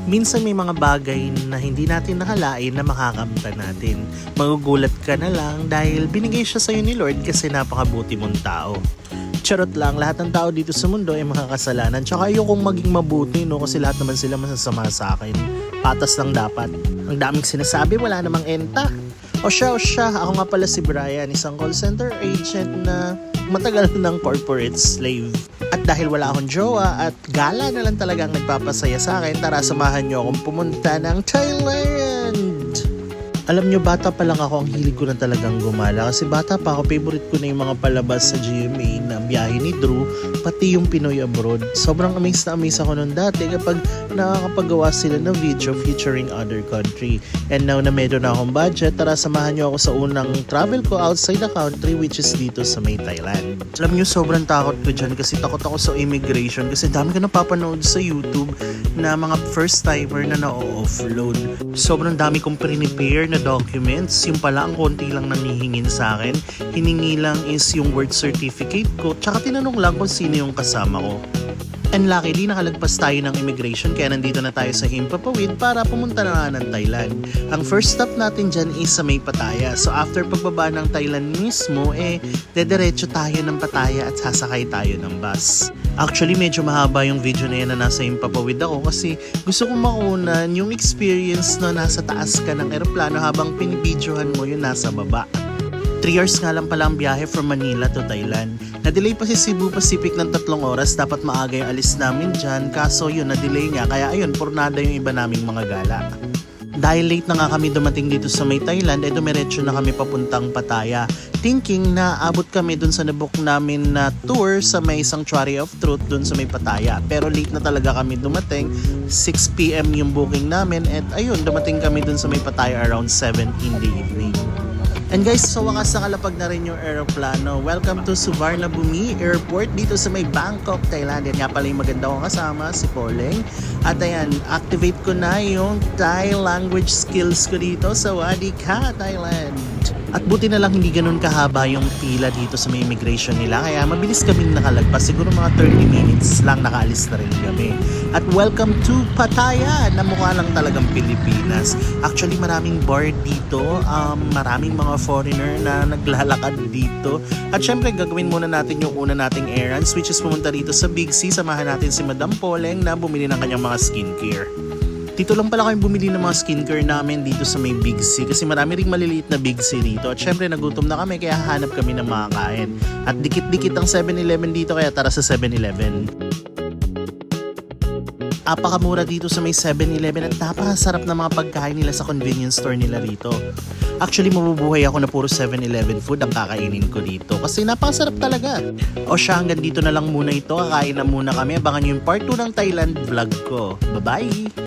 Minsan may mga bagay na hindi natin nakalain na makakamtan natin. Magugulat ka na lang dahil binigay siya sa'yo ni Lord kasi napakabuti mong tao. Charot lang, lahat ng tao dito sa mundo ay makakasalanan. Tsaka ayokong maging mabuti, no? Kasi lahat naman sila masasama sa akin. Patas lang dapat. Ang daming sinasabi, wala namang enta. O siya, ako nga pala si Brian, isang call center agent na matagal ng corporate slave. At dahil wala akong jowa at gala na lang talagang nagpapasaya sa akin, tara samahan niyo akong pumunta ng Thailand! Alam nyo, bata pa lang ako, ang hilig ko na talagang gumala. Kasi bata pa ako, favorite ko na yung mga palabas sa GMA na biyahe ni Drew, pati yung Pinoy Abroad. Sobrang amazed na amazed ako noon dati kapag nakakapagawa sila ng video featuring other country. And now na medyo na akong budget, tara samahan nyo ako sa unang travel ko outside the country, which is dito sa may Thailand. Alam nyo, sobrang takot ko dyan kasi takot ako sa immigration kasi dami ko napapanood sa YouTube na mga first timer na na-offload. Sobrang dami kong prepare na documents, yung pala ang konti lang nang hihingin sa akin. Hiningi lang is yung birth certificate ko, tsaka tinanong lang kung sino yung kasama ko. And luckily, nakalagpas tayo ng immigration kaya nandito na tayo sa Himpapawid para pumunta na nga ng Thailand. Ang first stop natin dyan is sa may Pattaya. So after pagbaba ng Thailand mismo, dediretso tayo ng Pattaya at sasakay tayo ng bus. Actually, medyo mahaba yung video na yan na nasa Himpapawid ako kasi gusto kong makunan yung experience na nasa taas ka ng eroplano habang pinibidyohan mo yung nasa baba. 3 hours nga lang pala ang biyahe from Manila to Thailand. Na-delay pa si Cebu Pacific ng 3 oras, dapat maaga yung alis namin dyan, kaso yun, na-delay nga, kaya ayun, pornada yung iba naming mga gala. Dahil late na nga kami dumating dito sa may Thailand, dumiretso na kami papuntang Pattaya. Thinking na abot kami dun sa nabook namin na tour sa may Sanctuary of Truth dun sa may Pattaya. Pero late na talaga kami dumating, 6 PM yung booking namin, at ayun, dumating kami dun sa may Pattaya around 7 in the evening. And guys, sa wakas nakalapag na rin yung aeroplano. Welcome to Suvarnabhumi Airport dito sa may Bangkok, Thailand. Yan nga pala yung maganda kong kasama, si Poleng. At ayan, activate ko na yung Thai language skills ko dito. Sawadee ka, Thailand! At buti na lang hindi ganun kahaba yung pila dito sa may immigration nila. Kaya mabilis kaming nakalagpas. Siguro mga 30 minutes lang nakaalis na rin kami. At welcome to Pattaya na mukha lang talagang Pilipinas. Actually maraming bar dito. Maraming mga foreigner na naglalakad dito. At syempre gagawin muna natin yung una nating errands, which is pumunta dito sa Big C. Samahan natin si Madam Poleng na bumili ng kanyang mga skincare. Dito lang pala kami bumili ng mga skincare namin dito sa may Big C kasi marami ring maliliit na Big C dito. At syempre nagutom na kami kaya hahanap kami ng mga kain. At dikit-dikit ang 7-Eleven dito kaya tara sa 7-Eleven. Apakamura dito sa may 7-Eleven at napakasarap na mga pagkain nila sa convenience store nila rito. Actually, mabubuhay ako na puro 7-Eleven food ang kakainin ko dito kasi napakasarap talaga. O siya, hanggang dito na lang muna ito. Kakain na muna kami. Abangan nyo yung part 2 ng Thailand vlog ko. Bye-bye!